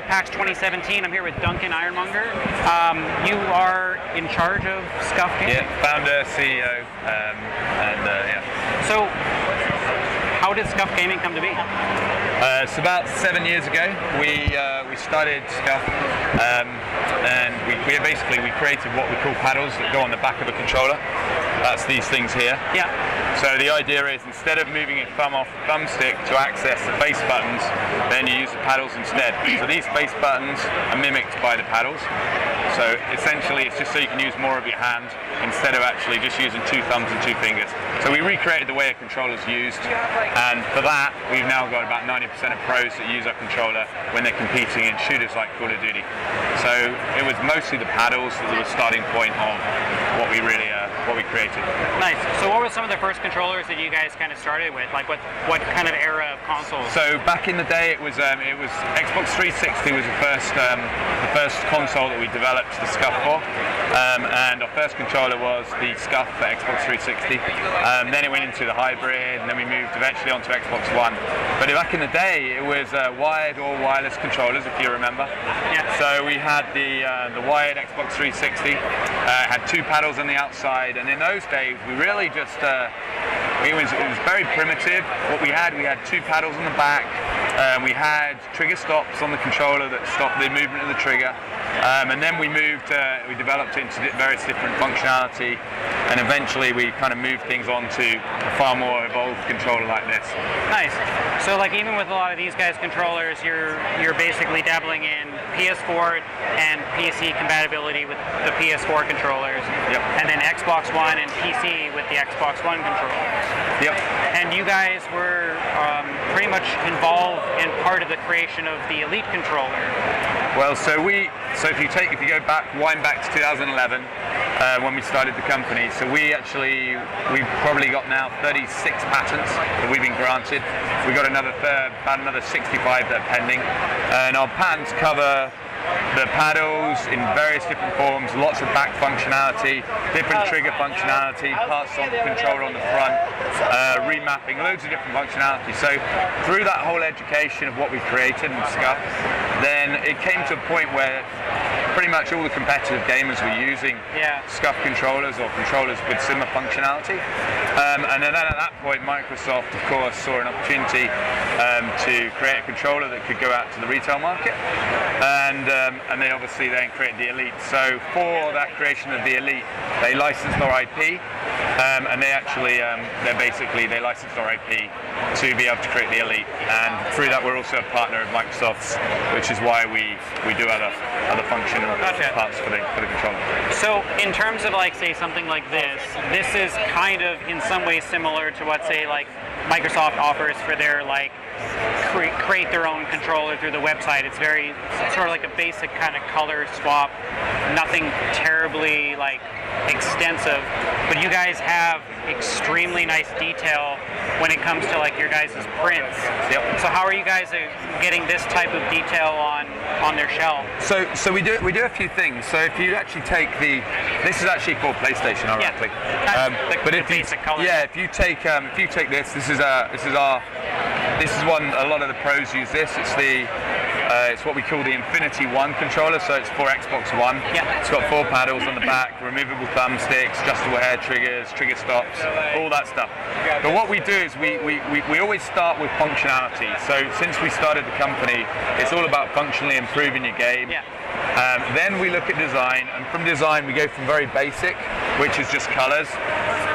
PAX 2017. I'm here with Duncan Ironmonger. You are in charge of Scuf Gaming? Yeah, founder, CEO, yeah. So, how did Scuf Gaming come to be? It's about 7 years ago. We started Scuf, and we created what we call paddles that go on the back of a controller. That's these things here. Yeah. So the idea is, instead of moving your thumb off the thumbstick to access the face buttons, then you use the paddles instead. So these face buttons are mimicked by the paddles. So essentially it's just so you can use more of your hand instead of actually just using two thumbs and two fingers. So we recreated the way a controller's used, and for that we've now got about 90% of pros that use our controller when they're competing in shooters like Call of Duty. So it was mostly the paddles that were the starting point of what we created. Nice. So what were some of the first controllers that you guys kind of started with? Like what kind of era of consoles? So back in the day, it was Xbox 360 was the first console that we developed the Scuf for, and our first controller was the Scuf for Xbox 360. Then it went into the hybrid, and then we moved eventually onto Xbox One. But back in the day, it was wired or wireless controllers, if you remember. Yeah. So we had the wired Xbox 360. Had two paddles on the outside, and in those days we really just it was very primitive. What we had two paddles on the back. We had trigger stops on the controller that stopped the movement of the trigger, and then we developed it into various different functionality, and eventually we kind of moved things on to a far more evolved controller like this. Nice. So like even with a lot of these guys' controllers, you're basically dabbling in PS4 and PC compatibility with the PS4 controllers, yep. And then Xbox One and PC with the Xbox One controllers. Yep. And you guys were pretty much involved in part of the creation of the Elite controller. Well, so if you go back, wind back to 2011, when we started the company, so we've probably got now 36 patents that we've been granted. We've got about another 65 that are pending, and our patents cover the paddles in various different forms, lots of back functionality, different trigger functionality, parts on the controller on the front, remapping, loads of different functionality. So through that whole education of what we created in Scuf, then it came to a point where pretty much all the competitive gamers were using Scuf controllers or controllers with similar functionality. And then at that point, Microsoft, of course, saw an opportunity to create a controller that could go out to the retail market. And they obviously then created the Elite. So for that creation of the Elite, they licensed our IP, and they licensed our IP to be able to create the Elite. And through that, we're also a partner of Microsoft's, which is why we do other functional parts for the controller. So in terms of like say something like this is kind of in some ways similar to what say like Microsoft offers for their like create their own controller through the website. It's very sort of like a basic kind of color swap, nothing terribly like extensive, but you guys have extremely nice detail when it comes to like your guys' prints. Yep. So how are you guys getting this type of detail on their shelf? So we do a few things. So if you actually take this is actually for PlayStation, ironically. But it's basic color. Yeah, if you take this is one a lot of the pros use this. It's what we call the Infinity One controller, so it's for Xbox One. Yeah. It's got 4 paddles on the back, removable thumbsticks, adjustable hair triggers, trigger stops, all that stuff. But what we do is we always start with functionality. So since we started the company, it's all about functionally improving your game. Yeah. Then we look at design, and from design we go from very basic, which is just colors,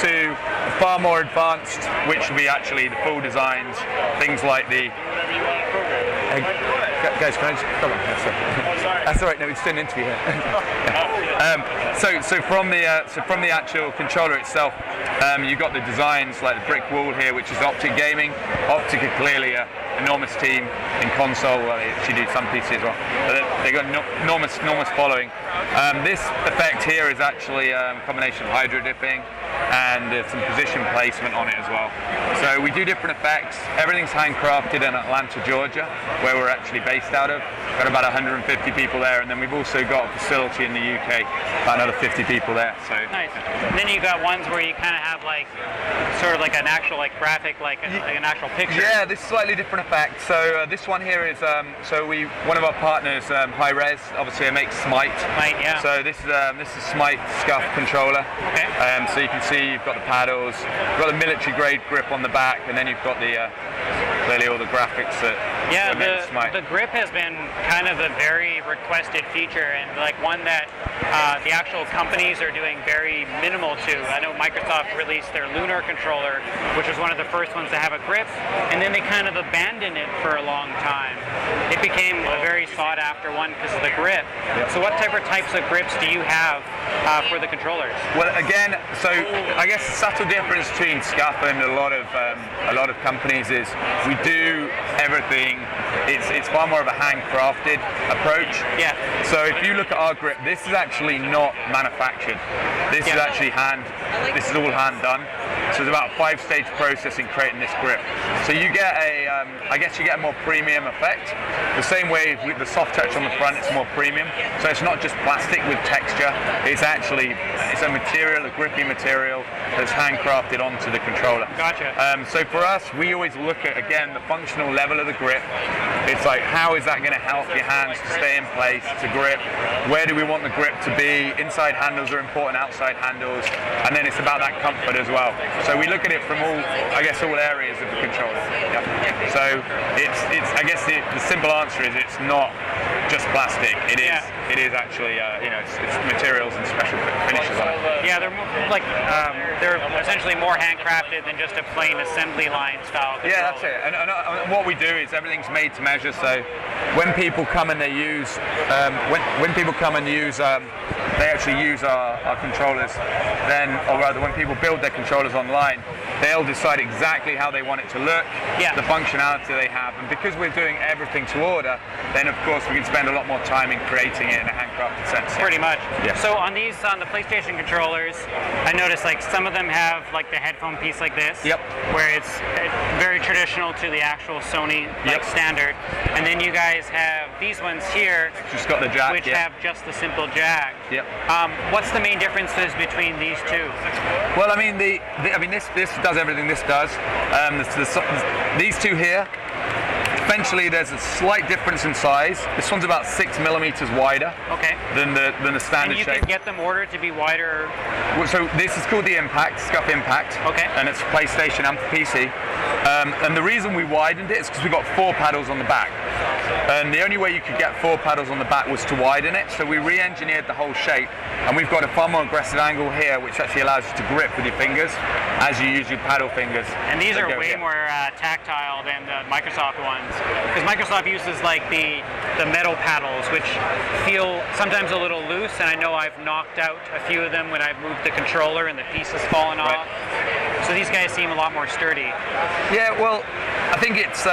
to far more advanced, which will be actually the full designs, things like the... Guys, can I just come on? That's all right. No, it's still an interview here. So from the actual controller itself, you've got the designs like the brick wall here, which is Optic Gaming. Optic are clearly an enormous team in console. Well, they actually do some PC as well. But they've got enormous following. This effect here is actually a combination of hydro dipping and there's some position placement on it as well. So we do different effects. Everything's handcrafted in Atlanta, Georgia, where we're actually based out of. Got about 150 people there, and then we've also got a facility in the UK, about another 50 people there. So nice. And then you got ones where you kind of have like sort of like an actual like graphic, like an actual picture. Yeah, this slightly different effect. So this one here is one of our partners, High Res. Obviously, it makes Smite. Smite, yeah. So this is Smite Scuf controller. Okay. So you can see you've got the paddles, you've got the military grade grip on the back, and then you've got the clearly all the graphics that make Smite. The grip has been kind of a very requested feature, and like one that the actual companies are doing very minimal to. I know Microsoft released their Lunar controller, which was one of the first ones to have a grip, and then they kind of abandoned it for a long time. It became a very sought after one because of the grip. Yep. So what types of grips do you have for the controllers? Well, again, so I guess the subtle difference between Scuf and a lot of companies is we do everything. It's far more of a handcrafted approach. Yeah. So if you look at our grip, this is actually not manufactured. This is actually this is all hand done. So it's about a 5-stage process in creating this grip. So you get I guess you get a more premium effect. The same way with the soft touch on the front, it's more premium. So it's not just plastic with texture. It's a material, a grippy material that's handcrafted onto the controller. Gotcha. So for us, we always look at, again, the functional level of the grip. It's like, how is that going to help your hands to stay in place, to grip? Where do we want the grip to be? Inside handles are important, outside handles. And then it's about that comfort as well. So we look at it from all areas of the controller. Yeah. So I guess the simple answer is it's not just plastic. It is actually, it's materials and special finishes on it. Yeah, they're essentially more handcrafted than just a plain assembly line style controller. Yeah, that's it. And what we do is everything's made to measure. So when people come and they use, they actually use our controllers. Or rather, when people build their controllers online, they'll decide exactly how they want it to look, the functionality they have, and because we're doing everything to order, then of course we can spend a lot more time in creating it in a handcrafted sense. Pretty much. Yeah. So on the PlayStation controllers, I noticed like some of them have like the headphone piece like this, where it's very traditional to the actual Sony standard, and then you guys have these ones here, just got the jack, which have just the simple jack. Yep. What's the main differences between these two? Well, I mean, this does everything this does. These two here, eventually there's a slight difference in size. This one's about 6 millimeters wider than the standard and you shape. can get them ordered to be wider? So this is called the Impact, Scuf Impact. And it's PlayStation and PC. And the reason we widened it is because we got 4 paddles on the back. And the only way you could get 4 paddles on the back was to widen it. So we re-engineered the whole shape, and we've got a far more aggressive angle here, which actually allows you to grip with your fingers as you use your paddle fingers. And these are way more tactile than the Microsoft ones, because Microsoft uses like the metal paddles, which feel sometimes a little loose, and I know I've knocked out a few of them when I've moved the controller and the piece has fallen off. So these guys seem a lot more sturdy. Yeah, well, I think it's,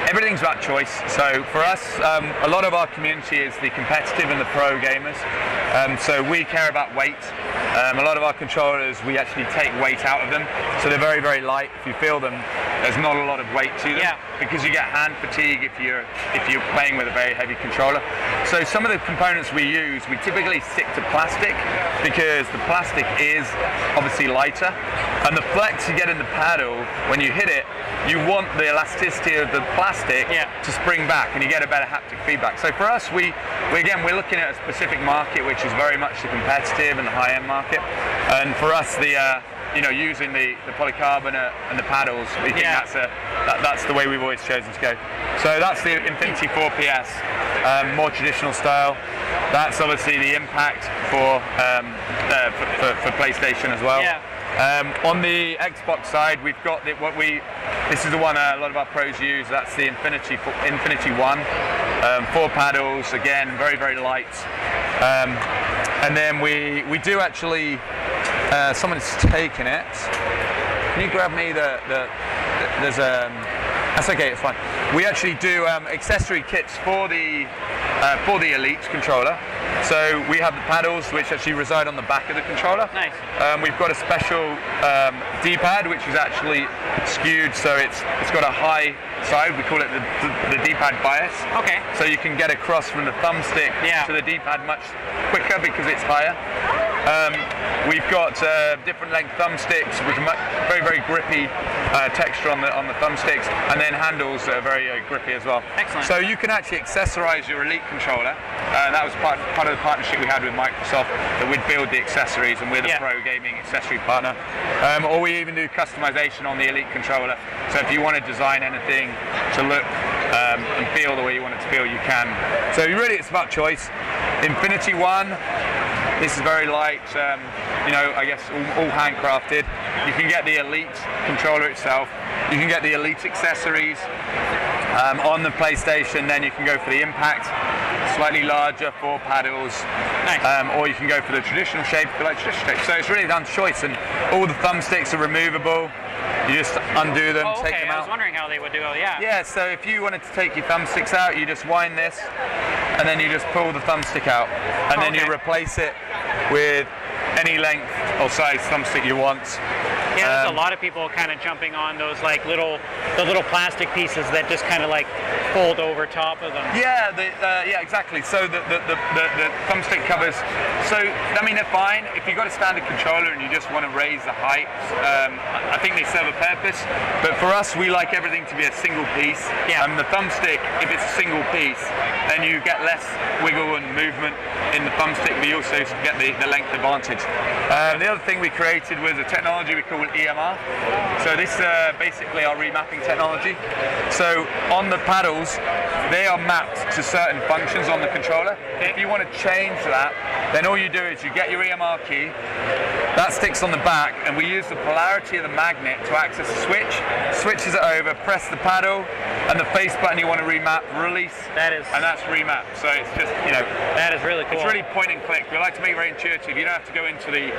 everything's about choice. So for us, a lot of our community is the competitive and the pro gamers. So we care about weight. A lot of our controllers, we actually take weight out of them. So they're very, very light. If you feel them, there's not a lot of weight to them. Because you get hand fatigue if you're playing with a very heavy controller. So some of the components we use, we typically stick to plastic because the plastic is obviously lighter. And the flex you get in the paddle, when you hit it, you want the elasticity of the plastic to spring back, and you get a better haptic feedback. So for us, we're looking at a specific market, which is very much the competitive and the high-end market. And for us, using the polycarbonate and the paddles, we think that's the way we've always chosen to go. So that's the Infinity 4PS, more traditional style. That's obviously the Impact for PlayStation as well. On the Xbox side, we've got this is the one a lot of our pros use. That's the Infinity 1, 4 paddles, again very, very light. And then we do actually. Someone's taken it. Can you grab me there's That's okay, it's fine. We actually do accessory kits for the Elite controller. So we have the paddles which actually reside on the back of the controller. Nice. We've got a special D-pad which is actually skewed, so it's got a high side. We call it the D-pad bias. Okay. So you can get across from the thumbstick to the D-pad much quicker because it's higher. We've got different length thumbsticks with very, very grippy texture on the thumbsticks, and then handles that are very grippy as well. Excellent. So you can actually accessorize your Elite controller. That was part of the partnership we had with Microsoft, that we'd build the accessories, and we're the pro gaming accessory partner. Or we even do customization on the Elite controller. So if you want to design anything to look and feel the way you want it to feel, you can. So really it's about choice. Infinity One, this is very light, I guess all handcrafted. You can get the Elite controller itself. You can get the Elite accessories on the PlayStation. Then you can go for the Impact, slightly larger, 4 paddles. Nice. Or you can go for the traditional shape, if you like traditional shape. So it's really down to choice, and all the thumbsticks are removable. You just undo them, take them out. I was wondering how they would do it, yeah. Yeah, so if you wanted to take your thumbsticks out, you just wind this, and then you just pull the thumbstick out, and then you replace it with any length or size thumbstick you want. Yeah, there's a lot of people kind of jumping on those like the little plastic pieces that just kind of like fold over top of them. Yeah, yeah, exactly. So the thumbstick covers. So I mean, they're fine if you've got a standard controller and you just want to raise the height. I think they serve a purpose. But for us, we like everything to be a single piece. Yeah. The thumbstick, if it's a single piece, then you get less wiggle and movement in the thumbstick, but you also get the length advantage. The other thing we created was a technology we call EMR. So this is basically our remapping technology. So on the paddles, they are mapped to certain functions on the controller. Okay. If you want to change that, then all you do is you get your EMR key, that sticks on the back, and we use the polarity of the magnet to access the switch. Switches it over, press the paddle, and the face button you want to remap, release, and that's remap. So it's just, that is really cool. It's really point and click. We like to make it very intuitive. You don't have to go into the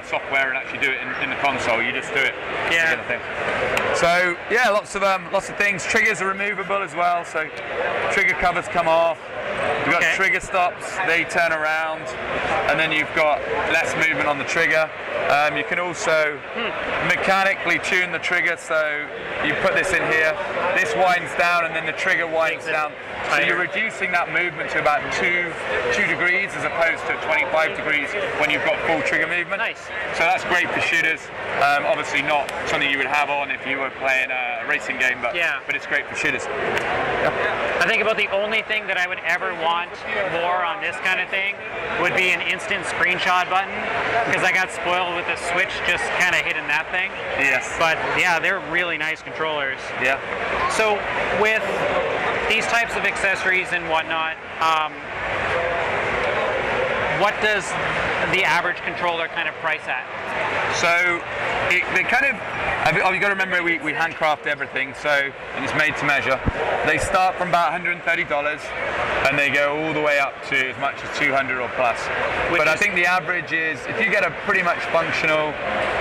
software and actually do it in the console. You just do it. Yeah. So yeah, lots of things. Triggers are removable as well. So trigger covers come off. You've got trigger stops, they turn around, and then you've got less movement on the trigger. You can also mechanically tune the trigger, so you put this in here, this winds down, and then the trigger winds down. So you're reducing that movement to about 2 degrees as opposed to 25 degrees when you've got full trigger movement. Nice. So that's great for shooters. Obviously not something you would have on if you were playing a racing game, but it's great for shooters. I think about the only thing that I would ever want more on this kind of thing would be an instant screenshot button, because I got spoiled with the Switch just kind of hitting that thing. Yes. But yeah, they're really nice controllers. Yeah. So with these types of accessories and whatnot, what does the average controller kind of price at? So they kind of, you've got to remember we handcraft everything, so it's made to measure. They start from about $130 and they go all the way up to as much as 200 or plus. But I think the average is, if you get a pretty much functional,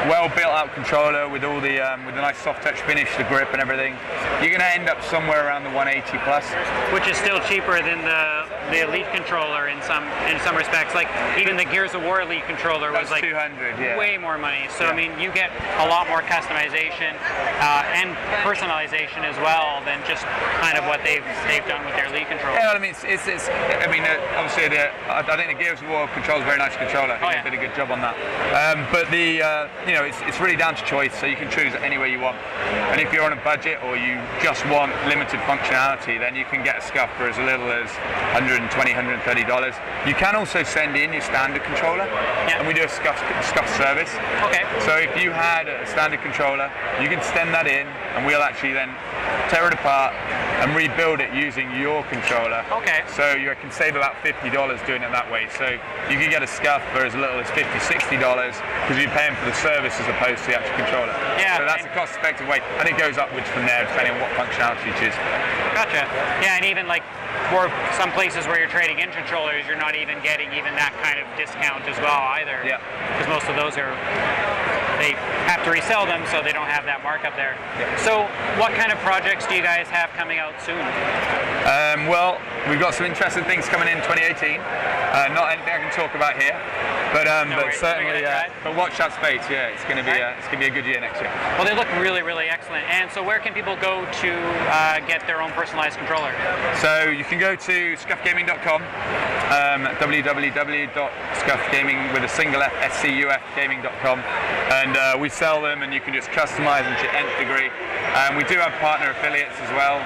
well built out controller with all the nice soft touch finish, the grip and everything, you're going to end up somewhere around the 180 plus. Which is still cheaper than the Elite controller in some respects. Like even the Gears of War Elite controller was like 200, way more money. So I mean, you get a lot more customization and personalization as well than just kind of what they've done with their Elite controller. Yeah, I mean, obviously I think the Gears of War controller is a very nice controller. They did a good job on that. But it's really down to choice, so you can choose it any way you want. And if you're on a budget or you just want limited functionality, then you can get a Scuf for as little as $120, $130. You can also send in your standard controller, and we do a Scuf service. Okay. So if you had a standard controller, you can send that in, and we'll actually then tear it apart and rebuild it using your controller. Okay. So you can save about $50 doing it that way. So you can get a Scuf for as little as $50, $60 because you're paying for the service as opposed to the actual controller. Yeah. So that's a cost-effective way, and it goes upwards from there depending on what functionality you choose. Gotcha. Yeah, and even like for some places where you're trading in controllers, you're not even getting that kind of discount as well either. Yeah. Because most of those are they have to resell them, so they don't have that markup there. So what kind of projects do you guys have coming out soon? Well, we've got some interesting things coming in 2018. Not anything I can talk about here, but certainly, but watch that space. Yeah, it's going to be a good year next year. Well, they look really, really excellent. And so, where can people go to get their own personalized controller? So you can go to scufgaming.com, www.scufgaming with a single F, SCUF gaming.com, and we sell them, and you can just customize them to your nth degree. We do have partner affiliates as well.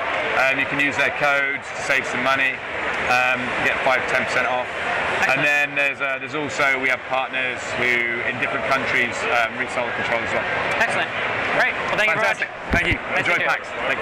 You can use their codes to save some money, get 5-10% off. Excellent. And then there's also, we have partners who in different countries resell the controls as well. Excellent. Great. Well, thank you very much. Thank you. Nice Enjoy to meet you. PAX. Thank you.